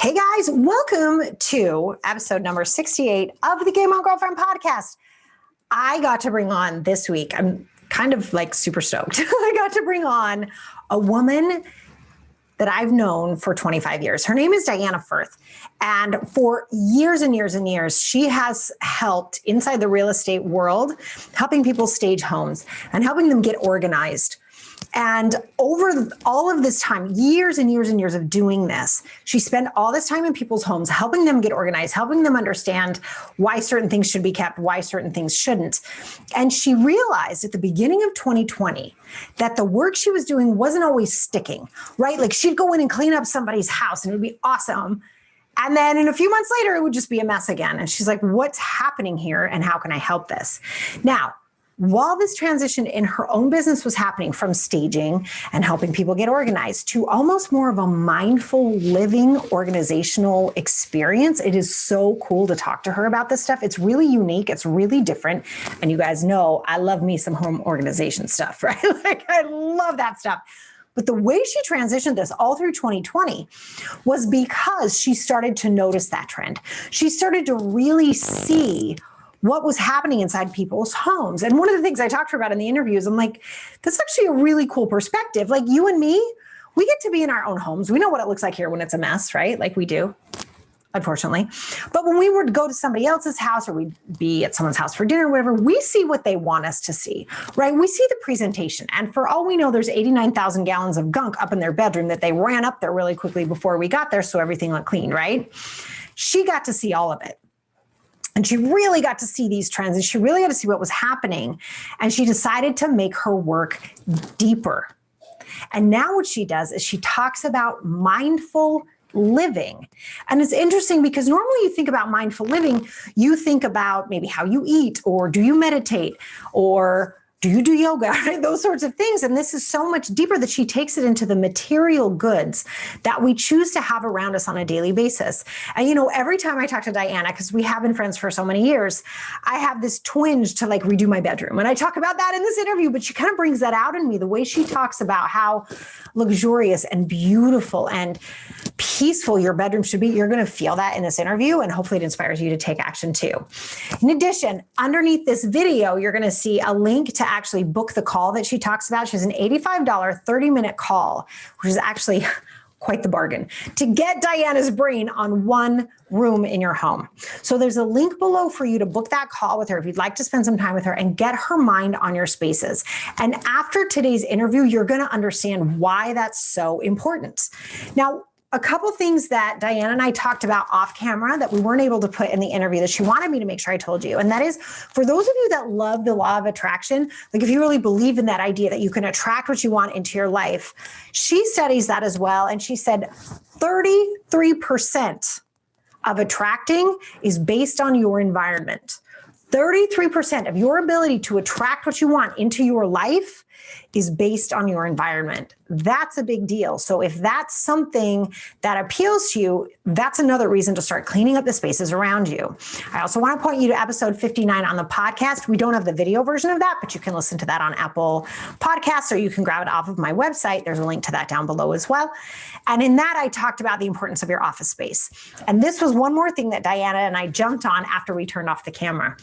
Hey guys, welcome to episode number 68 of the Game On Girlfriend podcast. I got to bring on this week, I'm kind of like super stoked. I got to bring on a woman that I've known for 25 years. Her name is Diana Firth. And for years and years and years, she has helped inside the real estate world, helping people stage homes and helping them get organized. And over all of this time, years and years and years of doing this, she spent all this time in people's homes, helping them get organized, helping them understand why certain things should be kept, why certain things shouldn't. And she realized at the beginning of 2020 that the work she was doing wasn't always sticking, right? Like she'd go in and clean up somebody's house and it would be awesome. And then in a few months later, it would just be a mess again. And she's like, what's happening here and how can I help this? Now, while this transition in her own business was happening from staging and helping people get organized to almost more of a mindful living organizational experience, it is so cool to talk to her about this stuff. It's really unique. It's really different. And you guys know I love me some home organization stuff, right? Like I love that stuff. But the way she transitioned this all through 2020 was because she started to notice that trend. She started to really see what was happening inside people's homes. And one of the things I talked to her about in the interviews, I'm like, that's actually a really cool perspective. Like you and me, we get to be in our own homes. We know what it looks like here when it's a mess, right? Like we do, unfortunately. But when we were to go to somebody else's house or we'd be at someone's house for dinner or whatever, we see what they want us to see, right? We see the presentation. And for all we know, there's 89,000 gallons of gunk up in their bedroom that they ran up there really quickly before we got there. So everything looked clean, right? She got to see all of it. And she really got to see these trends and she really got to see what was happening. And she decided to make her work deeper. And now what she does is she talks about mindful living. And it's interesting because normally you think about mindful living, you think about maybe how you eat or do you meditate or do you do yoga, right? Those sorts of things. And this is so much deeper that she takes it into the material goods that we choose to have around us on a daily basis. And, you know, every time I talk to Diana, because we have been friends for so many years, I have this twinge to like redo my bedroom. And I talk about that in this interview, but she kind of brings that out in me, the way she talks about how luxurious and beautiful and peaceful your bedroom should be. You're going to feel that in this interview, and hopefully it inspires you to take action too. In addition, underneath this video, you're going to see a link to actually book the call that she talks about. She has an $85 30-minute call, which is actually quite the bargain to get Diana's brain on one room in your home. So there's a link below for you to book that call with her if you'd like to spend some time with her and get her mind on your spaces. And after today's interview, you're going to understand why that's so important. Now, a couple things that Diana and I talked about off camera that we weren't able to put in the interview that she wanted me to make sure I told you. And that is, for those of you that love the law of attraction, like if you really believe in that idea that you can attract what you want into your life, she studies that as well. And she said 33% of attracting is based on your environment. 33% of your ability to attract what you want into your life is based on your environment. That's a big deal. So if that's something that appeals to you, that's another reason to start cleaning up the spaces around you. I also want to point you to episode 59 on the podcast. We don't have the video version of that, but you can listen to that on Apple Podcasts or you can grab it off of my website. There's a link to that down below as well. And in that, I talked about the importance of your office space. And this was one more thing that Diana and I jumped on after we turned off the camera.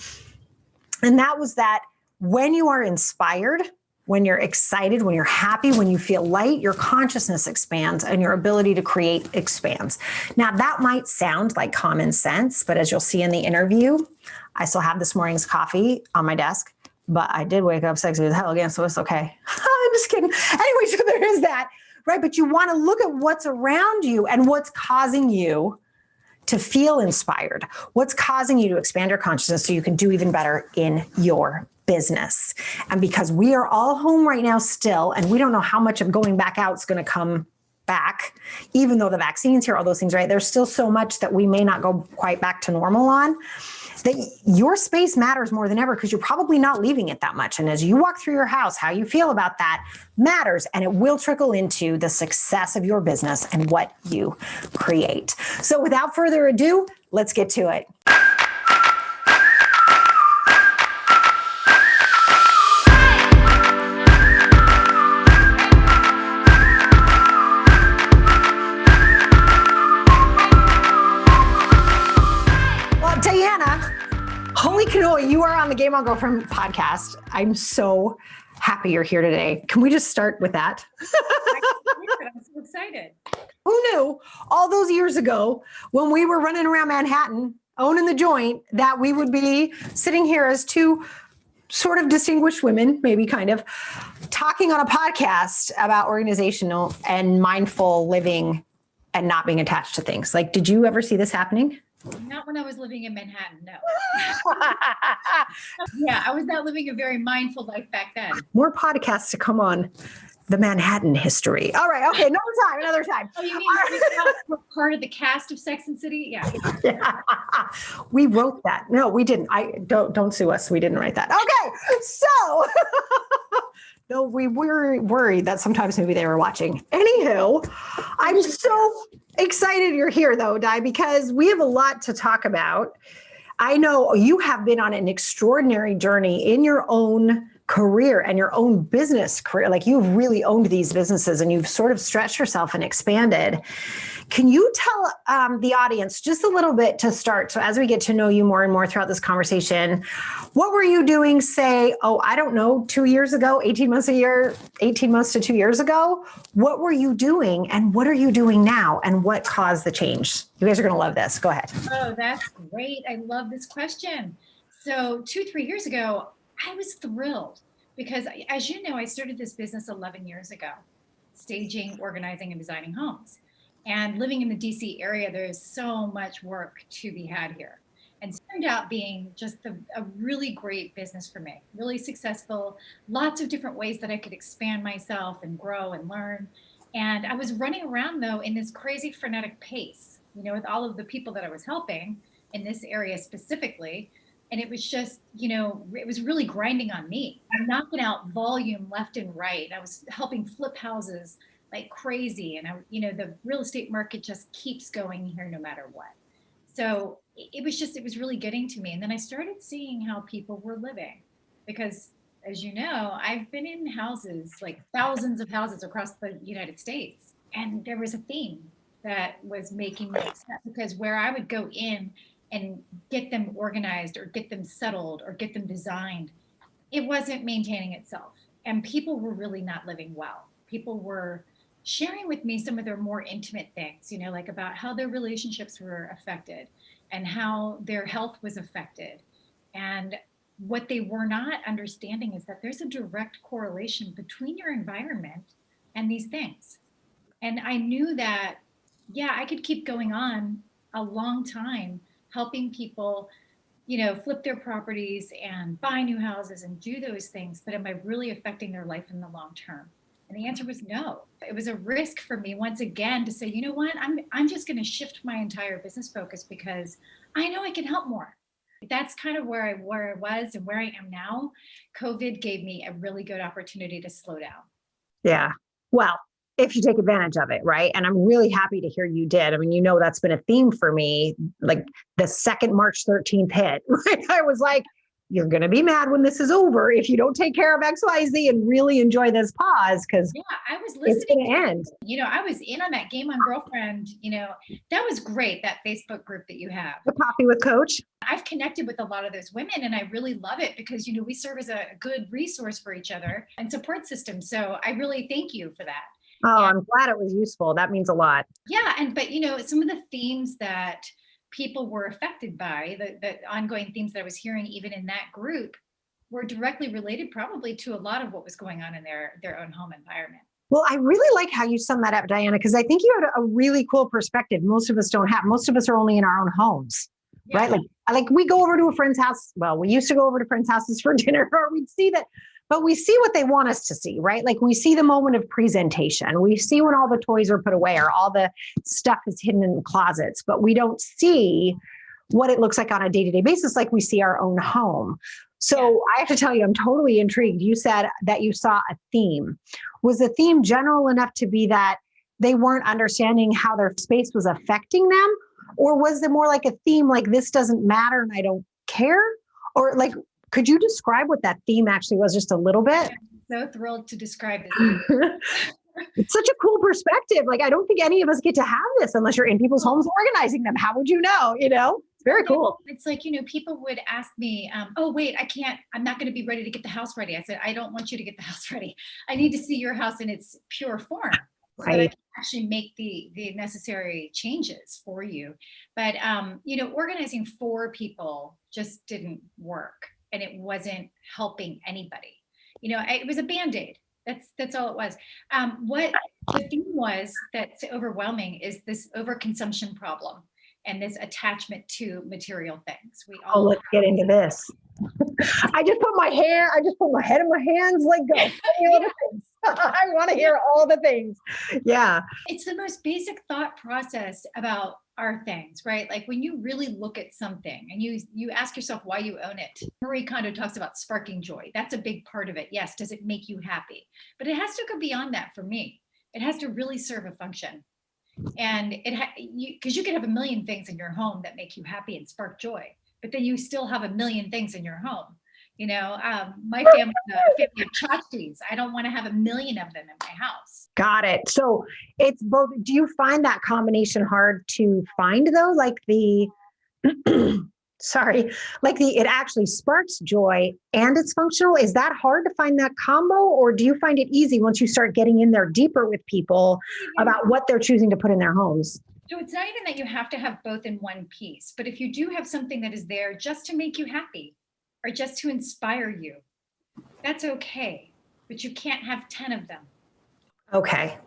And that was that when you are inspired, when you're excited, when you're happy, when you feel light, your consciousness expands and your ability to create expands. Now, that might sound like common sense, but as you'll see in the interview, I still have this morning's coffee on my desk, but I did wake up sexy as hell again, so it's okay. I'm just kidding. Anyway, so there is that, right? But you want to look at what's around you and what's causing you to feel inspired, what's causing you to expand your consciousness so you can do even better in your business. And because we are all home right now still, and we don't know how much of going back out is going to come back, even though the vaccine's here, all those things, right? There's still so much that we may not go quite back to normal on, that your space matters more than ever because you're probably not leaving it that much. And as you walk through your house, how you feel about that matters, and it will trickle into the success of your business and what you create. So without further ado, let's get to it. Diana, holy cannoli, you are on the Game On Girlfriend podcast. I'm so happy you're here today. Can we just start with that? I'm so excited. Who knew all those years ago when we were running around Manhattan, owning the joint, that we would be sitting here as two sort of distinguished women, maybe kind of, talking on a podcast about organizational and mindful living and not being attached to things. Like, did you ever see this happening? Not when I was living in Manhattan, no. Yeah, I was not living a very mindful life back then. More podcasts to come on the Manhattan history. All right. Okay. Another time. Oh, you mean we're part of the cast of Sex and City? Yeah. Yeah. We wrote that. No, we didn't. Don't sue us. We didn't write that. Okay. So no, we were worried that sometimes maybe they were watching. Anywho, I'm so excited you're here though, Di, because we have a lot to talk about. I know you have been on an extraordinary journey in your own career and your own business career. Like, you've really owned these businesses and you've sort of stretched yourself and expanded. Can you tell the audience just a little bit to start? So as we get to know you more and more throughout this conversation, what were you doing, say, I don't know, 2 years ago, 18 months to 2 years ago? What were you doing and what are you doing now? And what caused the change? You guys are going to love this. Go ahead. Oh, that's great. I love this question. So 2-3 years ago, I was thrilled because, as you know, I started this business 11 years ago, staging, organizing, and designing homes. And living in the DC area, there's so much work to be had here. And it turned out being just a really great business for me, really successful, lots of different ways that I could expand myself and grow and learn. And I was running around, though, in this crazy frenetic pace, with all of the people that I was helping in this area specifically. And it was just, it was really grinding on me. I'm knocking out volume left and right. I was helping flip houses like crazy. And the real estate market just keeps going here no matter what. So it was really getting to me. And then I started seeing how people were living because, as you know, I've been in houses, like thousands of houses across the United States. And there was a theme that was making me upset because where I would go in and get them organized or get them settled or get them designed, it wasn't maintaining itself. And people were really not living well. People were sharing with me some of their more intimate things, like about how their relationships were affected and how their health was affected. And what they were not understanding is that there's a direct correlation between your environment and these things. And I knew that, I could keep going on a long time helping people, flip their properties and buy new houses and do those things. But am I really affecting their life in the long term? And the answer was no. It was a risk for me once again to say, you know what, I'm just going to shift my entire business focus because I know I can help more. That's kind of where I was and where I am now. COVID gave me a really good opportunity to slow down. Yeah. Well, if you take advantage of it, right? And I'm really happy to hear you did. I mean, that's been a theme for me. Like the second March 13th hit, right? I was like, you're going to be mad when this is over if you don't take care of X, Y, Z and really enjoy this pause because I was listening. It's going to end. I was in on that Game On Girlfriend. That was great, that Facebook group that you have. The Coffee with Coach. I've connected with a lot of those women and I really love it because, we serve as a good resource for each other and support system. So I really thank you for that. Oh, I'm glad it was useful. That means a lot. Yeah. But some of the themes that people were affected by, the ongoing themes that I was hearing even in that group were directly related probably to a lot of what was going on in their own home environment. Well, I really like how you sum that up, Diana, because I think you had a really cool perspective. Most of us don't have. Most of us are only in our own homes, right? Like we go over to a friend's house. Well, we used to go over to friends' houses for dinner, or we'd see that. But we see what they want us to see, right? Like we see the moment of presentation. We see when all the toys are put away or all the stuff is hidden in the closets, but we don't see what it looks like on a day-to-day basis, like we see our own home. So I have to tell you, I'm totally intrigued. You said that you saw a theme. Was the theme general enough to be that they weren't understanding how their space was affecting them? Or was it more like a theme like this doesn't matter and I don't care? Or like, could you describe what that theme actually was just a little bit? I'm so thrilled to describe this. It's such a cool perspective. Like, I don't think any of us get to have this unless you're in people's homes organizing them. How would you know? It's Very cool. It's like, people would ask me, oh, wait, I'm not going to be ready to get the house ready. I said, I don't want you to get the house ready. I need to see your house in its pure form so that I Right. can actually make the necessary changes for you. But, organizing for people just didn't work, and it wasn't helping anybody. It was a Band-Aid. That's all it was. What the thing was that's overwhelming is this overconsumption problem and this attachment to material things. We Oh, all let's get into this. I just put my head in my hands, like go. Tell me all the things. I want to hear all the things. Yeah. It's the most basic thought process about our things, right? Like when you really look at something and you ask yourself why you own it. Marie Kondo talks about sparking joy. That's a big part of it. Yes, does it make you happy? But it has to go beyond that for me. It has to really serve a function. And because you could have a million things in your home that make you happy and spark joy, but then you still have a million things in your home. My family, a family of tchotchkes. I don't want to have a million of them in my house. Got it. So it's both. Do you find that combination hard to find though? Like the, sorry, it actually sparks joy and it's functional. Is that hard to find that combo, or do you find it easy once you start getting in there deeper with people about what they're choosing to put in their homes? So it's not even that you have to have both in one piece, but if you do have something that is there just to make you happy or just to inspire you, that's okay. But you can't have 10 of them. Okay.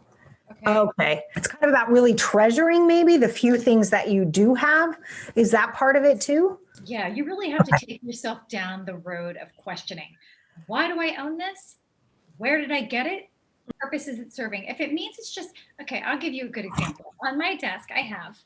Okay. It's kind of about really treasuring maybe the few things that you do have. Is that part of it too? Yeah, you really have to take yourself down the road of questioning. Why do I own this? Where did I get it? What purpose is it serving? If it means it's just, okay, I'll give you a good example. On my desk, I have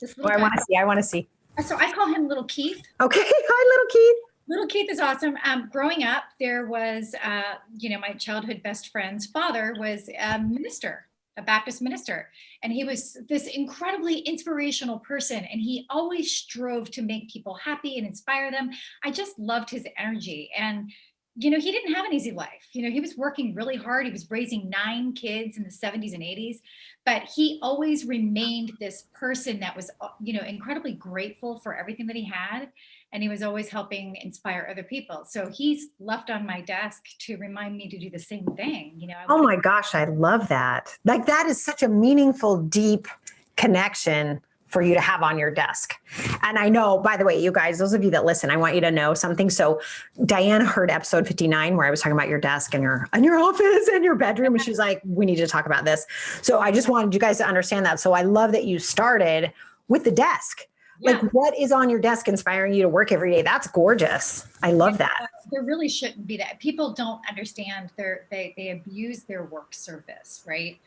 this little guy. I want to see. So I call him Little Keith. Okay. Hi, Little Keith. Little Keith is awesome. Growing up, there was, my childhood best friend's father was a minister, a Baptist minister. And he was this incredibly inspirational person. And he always strove to make people happy and inspire them. I just loved his energy. And, he didn't have an easy life. He was working really hard. He was raising 9 kids in the 70s and 80s. But he always remained this person that was, incredibly grateful for everything that he had. And he was always helping inspire other people. So he's left on my desk to remind me to do the same thing. Oh my gosh, I love that. Like that is such a meaningful, deep connection for you to have on your desk. And I know, by the way, you guys, those of you that listen, I want you to know something. So Diane heard episode 59 where I was talking about your desk and your office and your bedroom. And she's like, we need to talk about this. So I just wanted you guys to understand that. So I love that you started with the desk. Yeah. Like what is on your desk inspiring you to work every day? That's gorgeous. I love that. There really shouldn't be that. People don't understand they abuse their work surface, right?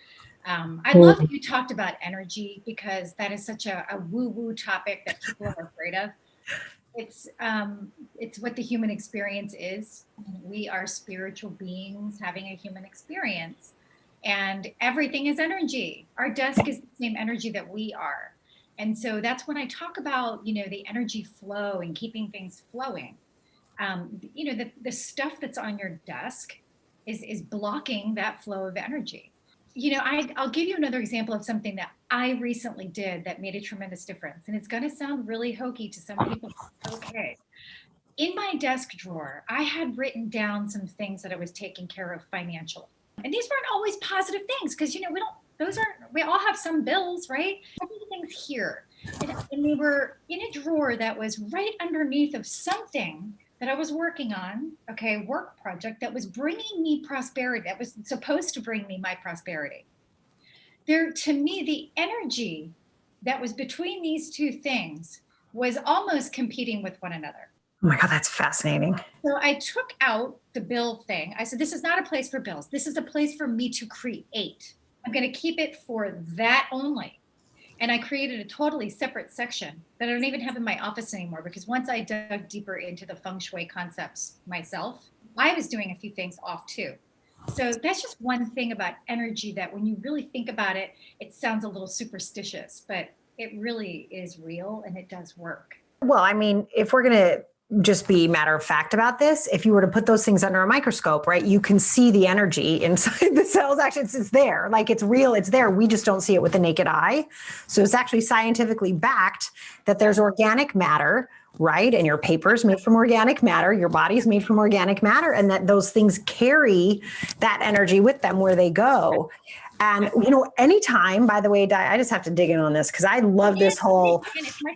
I love that you talked about energy because that is such a woo-woo topic that people are afraid of. It's what the human experience is. We are spiritual beings having a human experience, and everything is energy. Our desk is the same energy that we are. And so that's when I talk about, the energy flow and keeping things flowing. The stuff that's on your desk is blocking that flow of energy. I'll give you another example of something that I recently did that made a tremendous difference. And it's going to sound really hokey to some people. Okay. In my desk drawer, I had written down some things that I was taking care of financially. And these weren't always positive things because, we all have some bills, right? Everything's here. And they were in a drawer that was right underneath of something that I was working on, work project that was bringing me prosperity, that was supposed to bring me my prosperity. To me, the energy that was between these two things was almost competing with one another. Oh my God, that's fascinating. So I took out the bill thing. I said, this is not a place for bills. This is a place for me to create. I'm going to keep it for that only. And I created a totally separate section that I don't even have in my office anymore because once I dug deeper into the feng shui concepts myself, I was doing a few things off too. So that's just one thing about energy that when you really think about it, it sounds a little superstitious, but it really is real and it does work. Well, I mean, if we're going to just be matter of fact about this. If you were to put those things under a microscope, right, you can see the energy inside the cells. Actually, it's there, like it's real, it's there. We just don't see it with the naked eye. So it's actually scientifically backed that there's organic matter, right? And your paper's made from organic matter, your body's made from organic matter, and that those things carry that energy with them where they go. And, anytime, by the way, Di, I just have to dig in on this because I love this whole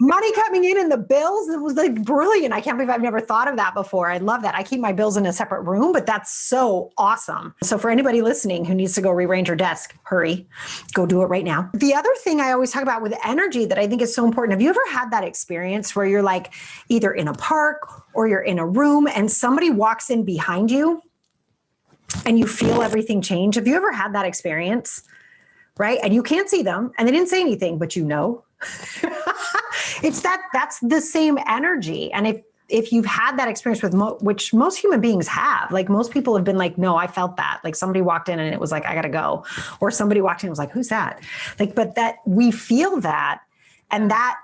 money coming in and the bills. It was like brilliant. I can't believe I've never thought of that before. I love that. I keep my bills in a separate room, but that's so awesome. So for anybody listening who needs to go rearrange your desk, hurry, go do it right now. The other thing I always talk about with energy that I think is so important. Have you ever had that experience where you're like either in a park or you're in a room and somebody walks in behind you and you feel everything change? Have you ever had that experience? Right? And you can't see them and they didn't say anything, but that's the same energy. And if you've had that experience with which most human beings have, like most people have been like, no, I felt that. Like somebody walked in and it was like, I gotta go. Or somebody walked in and was like, who's that? Like, but that we feel that, and that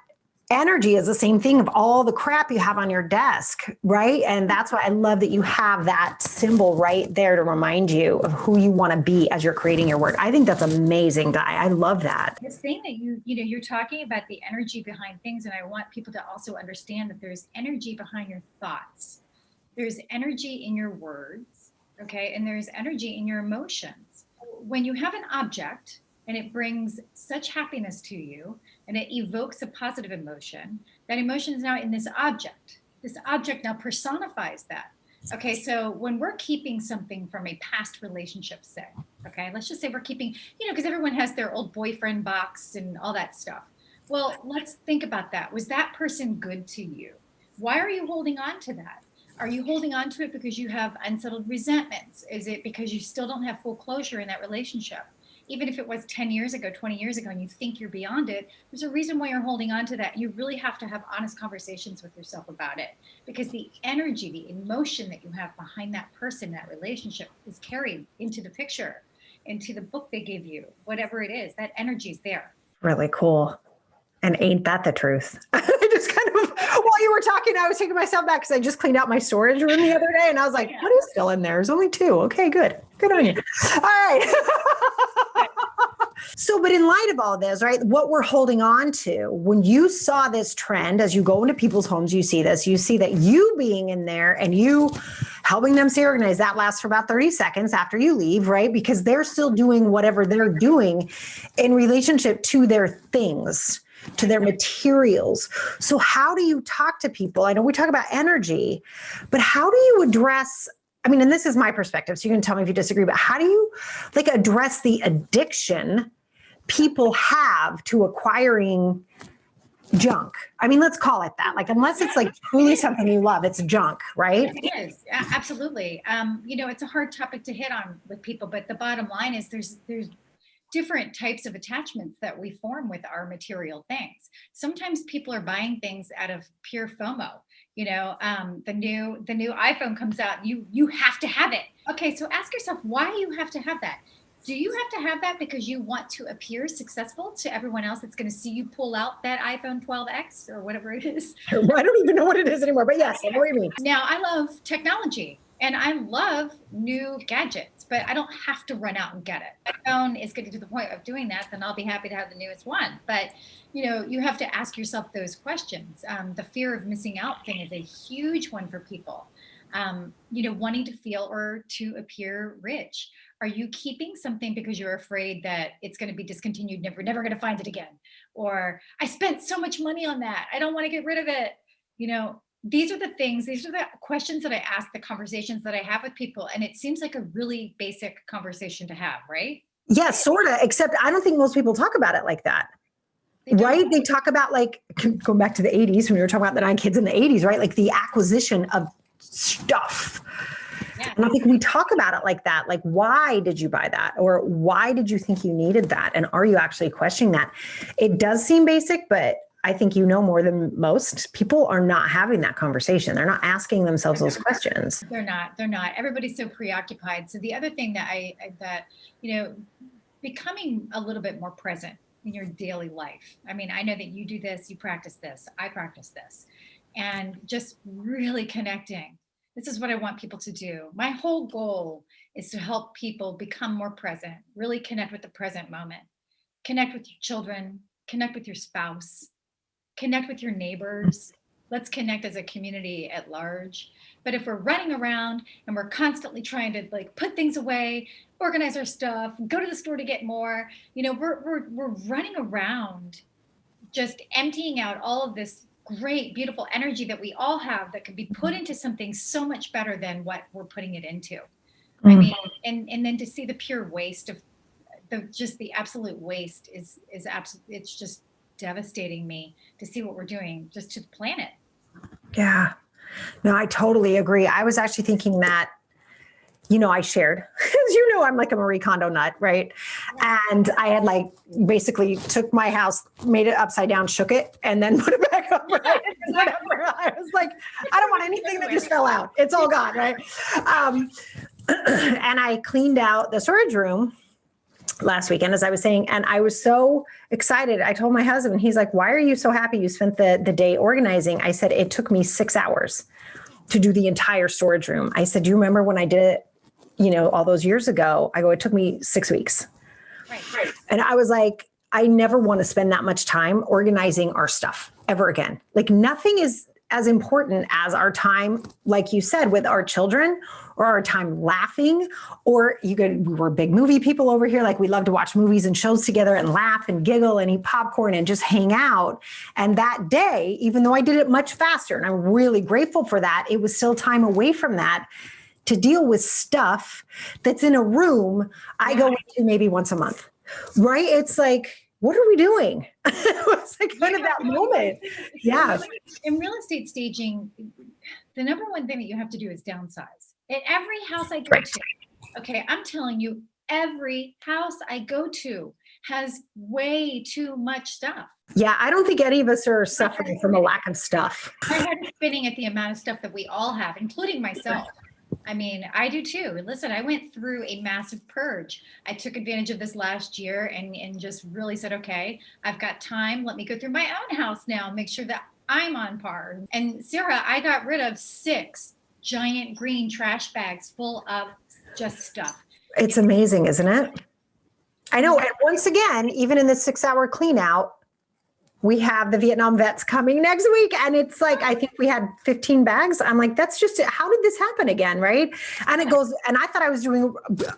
energy is the same thing of all the crap you have on your desk, right? And that's why I love that you have that symbol right there to remind you of who you want to be as you're creating your work. I think that's amazing, Di. I love that. This thing that you're talking about the energy behind things, and I want people to also understand that there's energy behind your thoughts. There's energy in your words, okay? And there's energy in your emotions. When you have an object and it brings such happiness to you and it evokes a positive emotion, that emotion is now in this object. This object now personifies that. Okay, so when we're keeping something from a past relationship, say, okay, let's just say we're keeping, because everyone has their old boyfriend box and all that stuff. Well, let's think about that. Was that person good to you? Why are you holding on to that? Are you holding on to it because you have unsettled resentments? Is it because you still don't have full closure in that relationship? Even if it was 10 years ago, 20 years ago, and you think you're beyond it, there's a reason why you're holding on to that. You really have to have honest conversations with yourself about it, because the energy, the emotion that you have behind that person, that relationship, is carried into the picture, into the book they give you, whatever it is, that energy is there. Really cool. And ain't that the truth? I just kind of, while you were talking, I was taking myself back because I just cleaned out my storage room the other day and I was like, what is still in there? There's only 2. Okay, good. Good on you. All right. So, but in light of all this, right, what we're holding on to, when you saw this trend, as you go into people's homes, you see this, you see that you being in there and you helping them stay organized, that lasts for about 30 seconds after you leave, right? Because they're still doing whatever they're doing in relationship to their things, to their materials. So how do you talk to people? I know we talk about energy, but how do you address, and this is my perspective, so you can tell me if you disagree, but how do you address the addiction people have to acquiring junk? Let's call it that. Unless it's truly something you love, it's junk, right? It is. Absolutely. It's a hard topic to hit on with people, but the bottom line is there's different types of attachments that we form with our material things. Sometimes people are buying things out of pure FOMO. The new iPhone comes out, you have to have it. Okay, so ask yourself why you have to have that. Do you have to have that because you want to appear successful to everyone else that's going to see you pull out that iPhone 12X or whatever it is? I don't even know what it is anymore, but yes, I know what you mean. Now, I love technology and I love new gadgets, but I don't have to run out and get it. My phone is getting to the point of doing that, then I'll be happy to have the newest one. But, you have to ask yourself those questions. The fear of missing out thing is a huge one for people. Wanting to feel or to appear rich. Are you keeping something because you're afraid that it's going to be discontinued, never going to find it again? Or I spent so much money on that, I don't want to get rid of it. These are the questions that I ask, the conversations that I have with people. And it seems like a really basic conversation to have, right? Yeah, sort of, except I don't think most people talk about it like that. Right? They talk about going back to the 80s when we were talking about the 9 kids in the 80s, right? The acquisition of stuff. Yeah. And I think we talk about it like that. Why did you buy that? Or why did you think you needed that? And are you actually questioning that? It does seem basic, but I think more than most people are not having that conversation. They're not asking themselves those questions. They're not. Everybody's so preoccupied. So the other thing that becoming a little bit more present in your daily life. I know that you do this, you practice this, I practice this. and just really connecting. This is what I want people to do. My whole goal is to help people become more present, really connect with the present moment, connect with your children, connect with your spouse, connect with your neighbors. Let's connect as a community at large. But if we're running around and we're constantly trying to like put things away, organize our stuff, go to the store to get more, we're running around just emptying out all of this great, beautiful energy that we all have that could be put into something so much better than what we're putting it into. I mean, and then to see the pure waste of the absolute waste is absolutely, it's just devastating me to see what we're doing just to the planet. Yeah. No, I totally agree. I was actually thinking that, I shared, as I'm like a Marie Kondo nut, right? And I had like basically took my house, made it upside down, shook it, and then put it back up. Right? I was like, I don't want anything that just fell out. It's all gone, right? And I cleaned out the storage room last weekend, as I was saying, and I was so excited. I told my husband, he's like, why are you so happy you spent the day organizing? I said, it took me 6 hours to do the entire storage room. I said, do you remember when I did it, all those years ago? I go, it took me 6 weeks. Right. And I was like, I never want to spend that much time organizing our stuff ever again. Like nothing is as important as our time, like you said, with our children, or our time laughing, or we were big movie people over here. Like we love to watch movies and shows together and laugh and giggle and eat popcorn and just hang out. And that day, even though I did it much faster, and I'm really grateful for that, it was still time away from that to deal with stuff that's in a room I go into maybe once a month, right? It's like, what are we doing? It was like kind of that moment. Yeah. In real estate staging, the number one thing that you have to do is downsize. At every house I go to, okay, I'm telling you, every house I go to has way too much stuff. Yeah, I don't think any of us are suffering from a lack of stuff. My head is spinning at the amount of stuff that we all have, including myself. I mean, I do too. Listen, I went through a massive purge. I took advantage of this last year and just really said, okay, I've got time. Let me go through my own house now, make sure that I'm on par. And Sarah, I got rid of 6 giant green trash bags full of just stuff. It's amazing, isn't it? I know. And once again, even in the 6-hour clean out, we have the Vietnam vets coming next week. And it's like, I think we had 15 bags. I'm like, that's just, how did this happen again? Right. And it goes, and I thought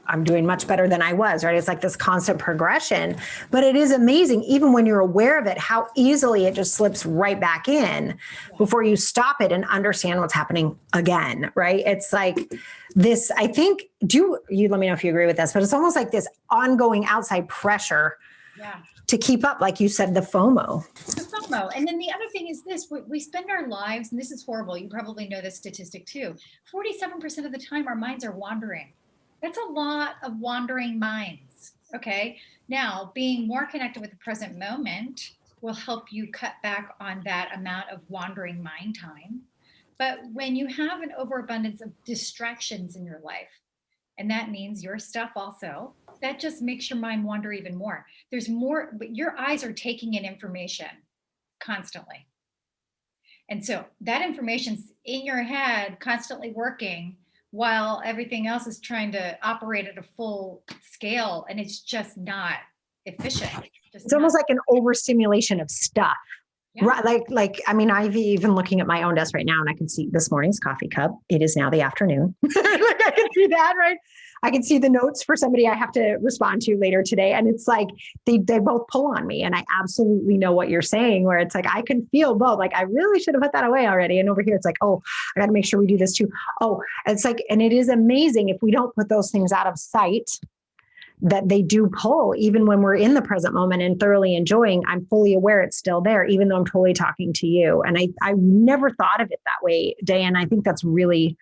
I'm doing much better than I was, right? It's like this constant progression, but it is amazing, even when you're aware of it, how easily it just slips right back in before you stop it and understand what's happening again. Right. It's like this, I think, you let me know if you agree with this, but it's almost like this ongoing outside pressure. Yeah. To keep up, like you said, the FOMO. The FOMO. And then the other thing is this, we spend our lives, and this is horrible, you probably know this statistic too, 47% of the time our minds are wandering. That's a lot of wandering minds, okay? Now, being more connected with the present moment will help you cut back on that amount of wandering mind time. But when you have an overabundance of distractions in your life, and that means your stuff also, that just makes your mind wander even more. There's more, but your eyes are taking in information constantly. And so that information's in your head, constantly working, while everything else is trying to operate at a full scale, and it's just not efficient. It's almost like an overstimulation of stuff. Yeah. Right. Like, I mean, I've even looking at my own desk right now, and I can see this morning's coffee cup. It is now the afternoon. Like I can see that, right? I can see the notes for somebody I have to respond to later today. And it's like, they both pull on me. And I absolutely know what you're saying, where it's like, I can feel both. Like, I really should have put that away already. And over here, it's like, oh, I got to make sure we do this too. Oh, it's like, and it is amazing if we don't put those things out of sight, that they do pull, even when we're in the present moment and thoroughly enjoying. I'm fully aware it's still there, even though I'm totally talking to you. And I never thought of it that way, Diane. I think that's really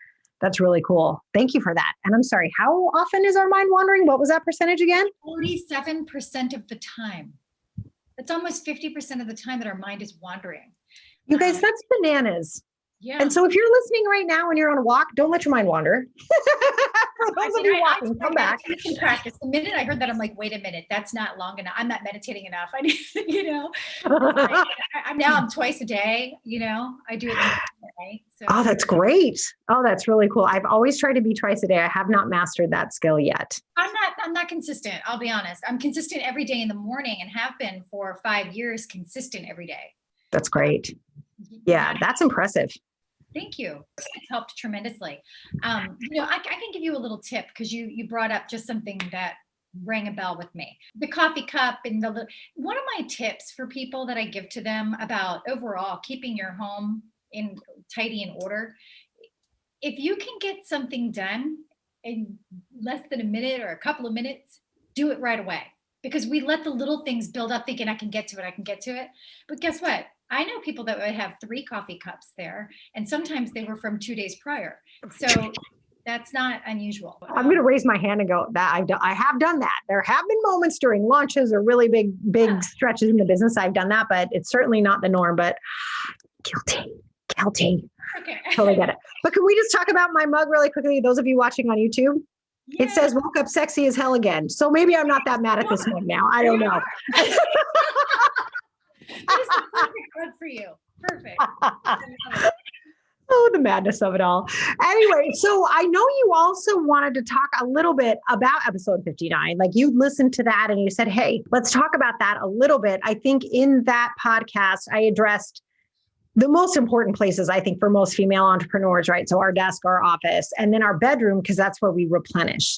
cool. Thank you for that. And I'm sorry, how often is our mind wandering? What was that percentage again? 47% of the time. That's almost 50% of the time that our mind is wandering. You guys, that's bananas. Yeah. And so if you're listening right now and you're on a walk, don't let your mind wander. For those of you watching, come back. Meditation practice. The minute I heard that, I'm like, wait a minute, that's not long enough. I'm not meditating enough. I need, I'm twice a day, I do it in the night. So. Oh, that's great. Oh, that's really cool. I've always tried to be twice a day. I have not mastered that skill yet. I'm not consistent. I'll be honest. I'm consistent every day in the morning and have been for 5 years, consistent every day. That's great. Yeah, that's impressive. Thank you. It's helped tremendously. I can give you a little tip because you brought up just something that rang a bell with me. The coffee cup and one of my tips for people that I give to them about overall keeping your home in tidy and order. If you can get something done in less than a minute or a couple of minutes, do it right away. Because we let the little things build up thinking I can get to it. But guess what? I know people that would have 3 coffee cups there, and sometimes they were from 2 days prior. So that's not unusual. I'm going to raise my hand and go, that I have done that. There have been moments during launches or really big stretches in the business. I've done that, but it's certainly not the norm. But guilty. Okay. Totally get it. But can we just talk about my mug really quickly? Those of you watching on YouTube, It says woke up sexy as hell again. So maybe I'm not that mad at this mug now. I don't know. That is the perfect mug for you. Perfect. Oh, the madness of it all. Anyway, so I know you also wanted to talk a little bit about episode 59. Like you listened to that and you said, hey, let's talk about that a little bit. I think in that podcast, I addressed the most important places, I think, for most female entrepreneurs, right? So our desk, our office, and then our bedroom, because that's where we replenish.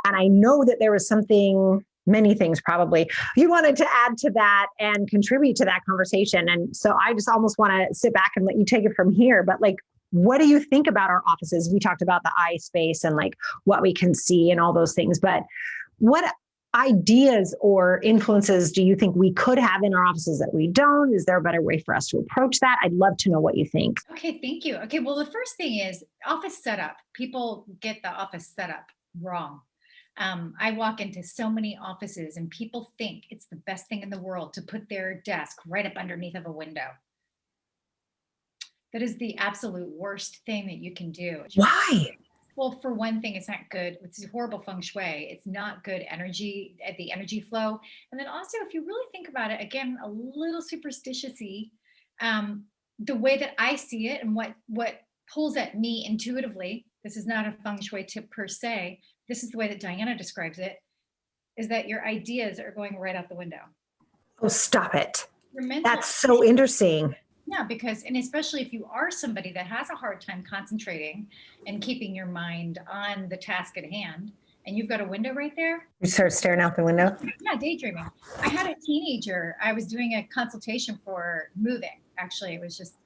And I know that there was many things probably you wanted to add to that and contribute to that conversation. And so I just almost want to sit back and let you take it from here. But like, what do you think about our offices? We talked about the eye space and like what we can see and all those things, but what ideas or influences do you think we could have in our offices that we don't? Is there a better way for us to approach that? I'd love to know what you think. Okay, thank you. Okay, well, the first thing is office setup. People get the office setup wrong. I walk into so many offices and people think it's the best thing in the world to put their desk right up underneath of a window. That is the absolute worst thing that you can do. Why? Well, for one thing, it's not good. It's horrible feng shui. It's not good energy at the energy flow. And then also, if you really think about it, again, a little superstitious-y, the way that I see it and what pulls at me intuitively, this is not a feng shui tip per se, this is the way that Diana describes it, is that your ideas are going right out the window. Oh, stop it. That's so interesting. Yeah, because, and especially if you are somebody that has a hard time concentrating and keeping your mind on the task at hand, and you've got a window right there. You start staring out the window? Yeah, daydreaming. I had a teenager, I was doing a consultation for moving. Actually, it was just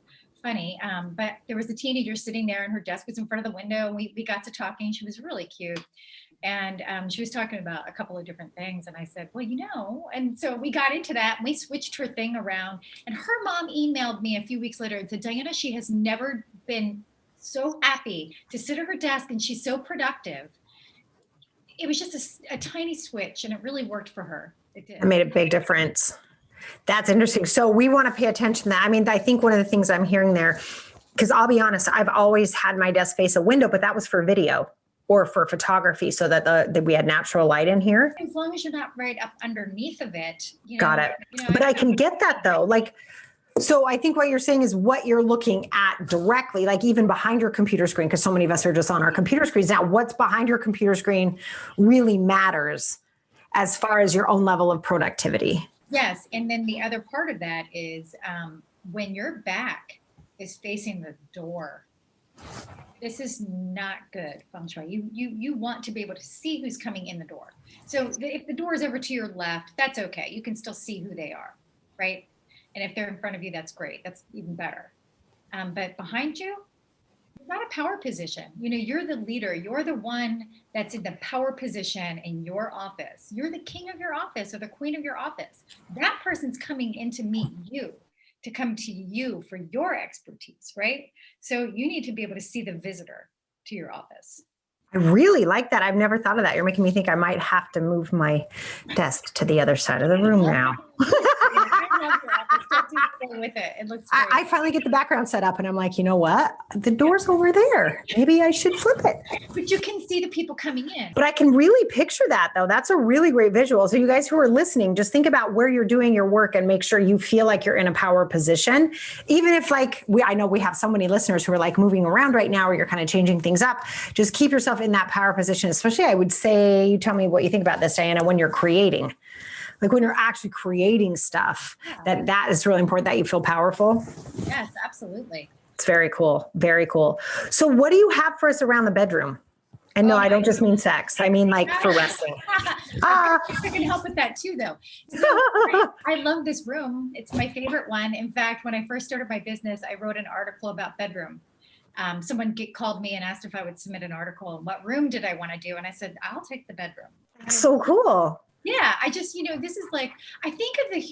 funny. But there was a teenager sitting there and her desk was in front of the window. And we got to talking. She was really cute. And she was talking about a couple of different things. And I said, well, and so we got into that and we switched her thing around. And her mom emailed me a few weeks later and said, Diana, she has never been so happy to sit at her desk and she's so productive. It was just a tiny switch and it really worked for her. It did. It made a big difference. That's interesting. So we want to pay attention to that. I mean, I think one of the things I'm hearing there, because I'll be honest, I've always had my desk face a window, but that was for video or for photography so that we had natural light in here. As long as you're not right up underneath of it. Got it. But I can get that though. Like, so I think what you're saying is what you're looking at directly, like even behind your computer screen, because so many of us are just on our computer screens. Now, what's behind your computer screen really matters as far as your own level of productivity. Yes. And then the other part of that is when your back is facing the door, this is not good feng shui. You want to be able to see who's coming in the door. So if the door is over to your left, that's okay. You can still see who they are, right? And if they're in front of you, that's great. That's even better. But behind you, it's not a power position. You're the leader. You're the one that's in the power position in your office. You're the king of your office or the queen of your office. That person's coming in to meet you, to come to you for your expertise, right? So you need to be able to see the visitor to your office. I really like that. I've never thought of that. You're making me think I might have to move my desk to the other side of the room now. I love your office Stay with it. It looks I, great. I finally get the background set up and I'm like, you know what? The door's over there. Maybe I should flip it. But you can see the people coming in. But I can really picture that though. That's a really great visual. So you guys who are listening, just think about where you're doing your work and make sure you feel like you're in a power position. Even if like I know we have so many listeners who are like moving around right now or you're kind of changing things up, just keep yourself in that power position. Especially I would say, you tell me what you think about this, Diana, when you're creating. Like when you're actually creating stuff, that is really important that you feel powerful. Yes, absolutely. It's very cool. Very cool. So what do you have for us around the bedroom? And no, I don't just mean sex. I mean like for resting. I can help with that too, though. So I love this room. It's my favorite one. In fact, when I first started my business, I wrote an article about bedroom. Someone called me and asked if I would submit an article and what room did I want to do? And I said, I'll take the bedroom. So cool. Yeah, I just, this is like, I think of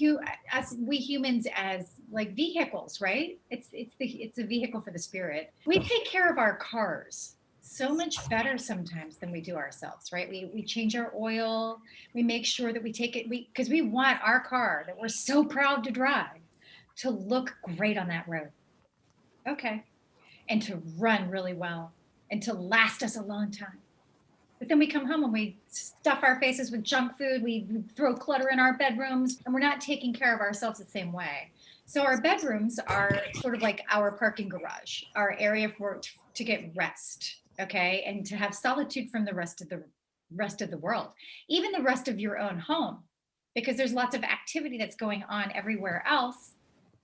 as we humans as like vehicles, right? It's a vehicle for the spirit. We take care of our cars so much better sometimes than we do ourselves, right? We change our oil, we make sure that we take it, because we want our car that we're so proud to drive to look great on that road. Okay. And to run really well and to last us a long time. But then we come home and we stuff our faces with junk food. We throw clutter in our bedrooms and we're not taking care of ourselves the same way. So our bedrooms are sort of like our parking garage, our area to get rest, okay? And to have solitude from the rest of the world, even the rest of your own home, because there's lots of activity that's going on everywhere else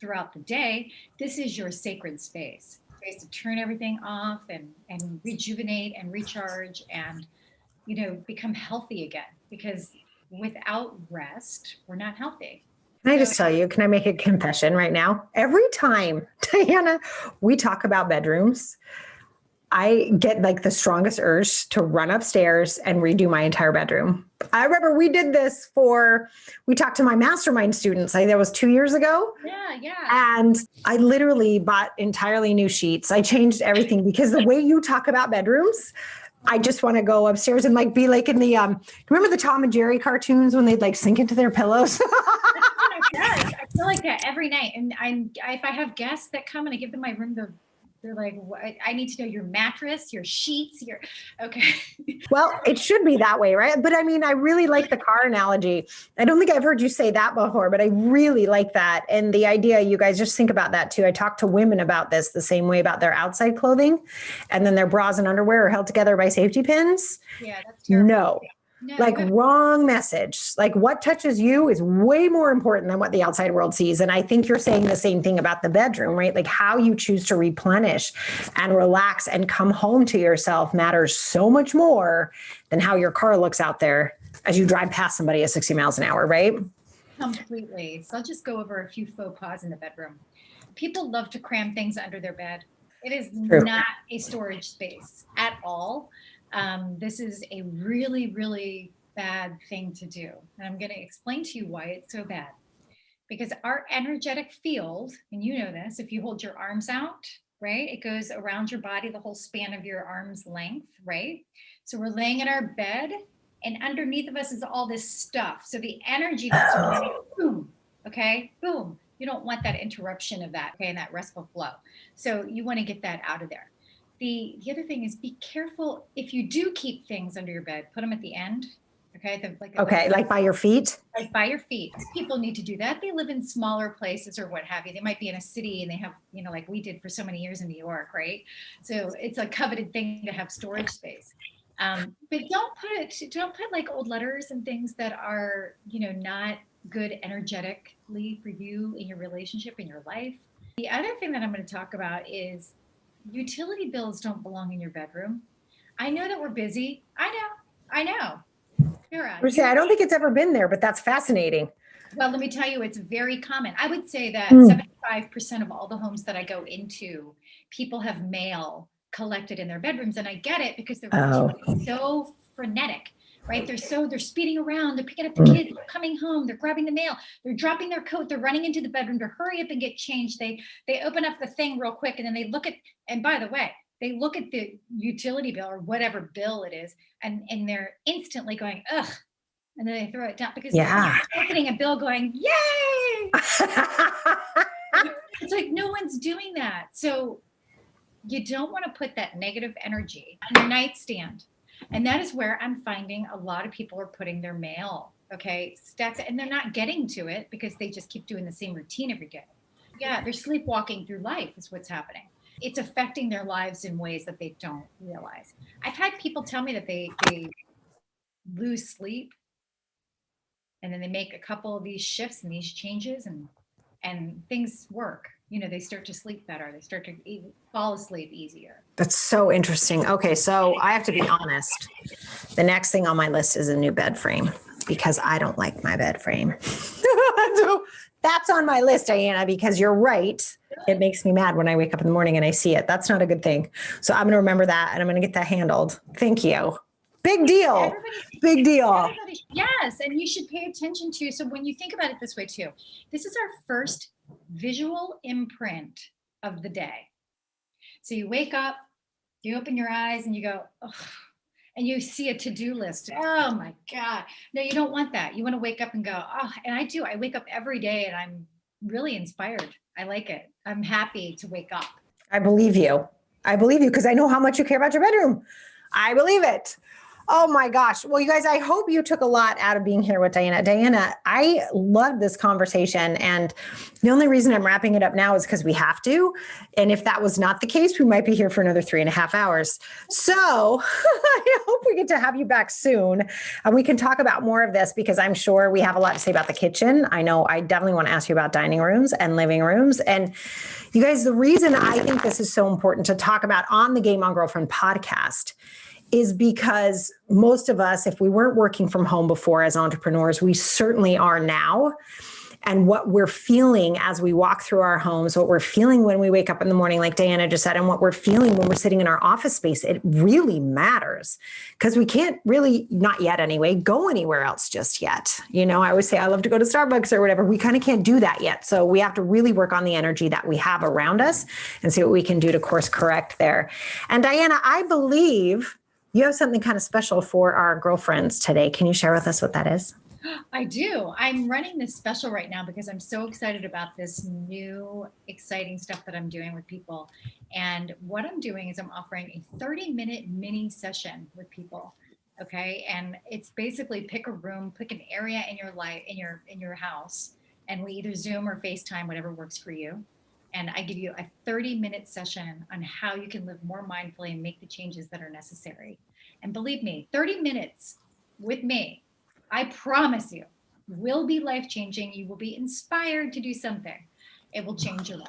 throughout the day. This is your sacred space to turn everything off and rejuvenate and recharge and become healthy again, because without rest, we're not healthy. Can I just tell you, can I make a confession right now? Every time, Diana, we talk about bedrooms, I get like the strongest urge to run upstairs and redo my entire bedroom. I remember we did this we talked to my mastermind students. That was 2 years ago. Yeah. And I literally bought entirely new sheets. I changed everything because the way you talk about bedrooms, I just want to go upstairs and like be like in the remember the Tom and Jerry cartoons when they'd like sink into their pillows? I feel like that every night. And if I have guests that come and I give them my room, they're like, I need to know your mattress, your sheets, okay. Well, it should be that way, right? But I mean, I really like the car analogy. I don't think I've heard you say that before, but I really like that. And the idea, you guys just think about that too. I talk to women about this the same way about their outside clothing, and then their bras and underwear are held together by safety pins. Yeah, that's terrible. No, like wrong message. Like what touches you is way more important than what the outside world sees. And I think you're saying the same thing about the bedroom, right? Like how you choose to replenish and relax and come home to yourself matters so much more than how your car looks out there as you drive past somebody at 60 miles an hour, right? Completely. So I'll just go over a few faux pas in the bedroom. People love to cram things under their bed. It is not a storage space at all. This is a really, really bad thing to do. And I'm going to explain to you why it's so bad. Because our energetic field, and you know this, if you hold your arms out, right, it goes around your body, the whole span of your arm's length, right? So we're laying in our bed and underneath of us is all this stuff. So the energy that's boom, okay, boom. You don't want that interruption of that, okay, and that restful flow. So you want to get that out of there. The other thing is be careful if you do keep things under your bed, put them at the end. Okay. Like by your feet? Like by your feet. People need to do that. They live in smaller places or what have you. They might be in a city and they have, like we did for so many years in New York, right? So it's a coveted thing to have storage space. But don't put like old letters and things that are, not good energetically for you in your relationship, in your life. The other thing that I'm going to talk about is utility bills don't belong in your bedroom. I know that we're busy. I know. I don't think it's ever been there, but that's fascinating. Well, let me tell you, it's very common. I would say that 75% of all the homes that I go into, people have mail collected in their bedrooms. And I get it because they're so frenetic, right? They're speeding around, they're picking up the kids, they're coming home, they're grabbing the mail, they're dropping their coat, they're running into the bedroom to hurry up and get changed. They open up the thing real quick and then they look at, and by the way, they look at the utility bill or whatever bill it is, and they're instantly going, ugh, and then they throw it down because Yeah. they're opening a bill going, yay! It's like no one's doing that. So you don't want to put that negative energy on your nightstand. And that is where I'm finding a lot of people are putting their mail, okay, stacks, and they're not getting to it because they just keep doing the same routine every day. Yeah, they're sleepwalking through life is what's happening. It's affecting their lives in ways that they don't realize. I've had people tell me that they lose sleep and then they make a couple of these shifts and these changes and things work. You know, they start to sleep better. They start to fall asleep easier. That's so interesting. Okay, so I have to be honest. The next thing on my list is a new bed frame because I don't like my bed frame. So that's on my list, Diana, because you're right. It makes me mad when I wake up in the morning and I see it. That's not a good thing. So I'm going to remember that and I'm going to get that handled. Thank you. Big deal. Big deal. Yes. And you should pay attention to. So when you think about it this way too, this is our first visual imprint of the day. So you wake up, you open your eyes and you go, oh, and you see a to-do list. Oh my God. No, you don't want that. You want to wake up and go, oh, and I do. I wake up every day and I'm really inspired. I like it. I'm happy to wake up. I believe you. I believe you because I know how much you care about your bedroom. I believe it. Oh my gosh. Well, you guys, I hope you took a lot out of being here with Diana. Diana, I love this conversation. And the only reason I'm wrapping it up now is because we have to. And if that was not the case, we might be here for another 3.5 hours. So I hope we get to have you back soon. And we can talk about more of this because I'm sure we have a lot to say about the kitchen. I know I definitely want to ask you about dining rooms and living rooms. And you guys, the reason I think this is so important to talk about on the Game On Girlfriend podcast is because most of us, if we weren't working from home before as entrepreneurs, we certainly are now. And what we're feeling as we walk through our homes, what we're feeling when we wake up in the morning, like Diana just said, and what we're feeling when we're sitting in our office space, it really matters because we can't really, not yet anyway, go anywhere else just yet. You know, I always say, I love to go to Starbucks or whatever. We kind of can't do that yet. So we have to really work on the energy that we have around us and see what we can do to course correct there. And Diana, I believe you have something kind of special for our girlfriends today. Can you share with us what that is? I do. I'm running this special right now because I'm so excited about this new exciting stuff that I'm doing with people. And what I'm doing is I'm offering a 30-minute mini session with people. Okay. And it's basically pick a room, pick an area in your life, in your house. And we either Zoom or FaceTime, whatever works for you. And I give you a 30-minute session on how you can live more mindfully and make the changes that are necessary. And believe me, 30 minutes with me, I promise you, will be life-changing. You will be inspired to do something. It will change your life.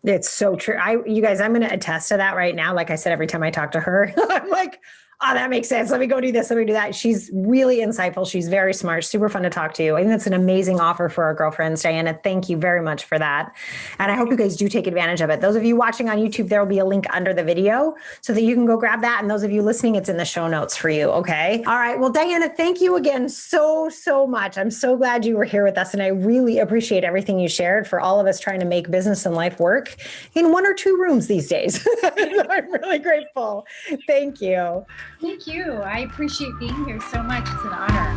It's so true. You guys, I'm going to attest to that right now. Like I said, every time I talk to her, I'm like, oh, that makes sense. Let me go do this. Let me do that. She's really insightful. She's very smart, super fun to talk to. I think that's an amazing offer for our girlfriends. Diana, thank you very much for that. And I hope you guys do take advantage of it. Those of you watching on YouTube, there will be a link under the video so that you can go grab that. And those of you listening, it's in the show notes for you. Okay. All right. Well, Diana, thank you again so much. I'm so glad you were here with us. And I really appreciate everything you shared for all of us trying to make business and life work in 1 or 2 rooms these days. I'm really grateful. Thank you. Thank you. I appreciate being here so much. It's an honor.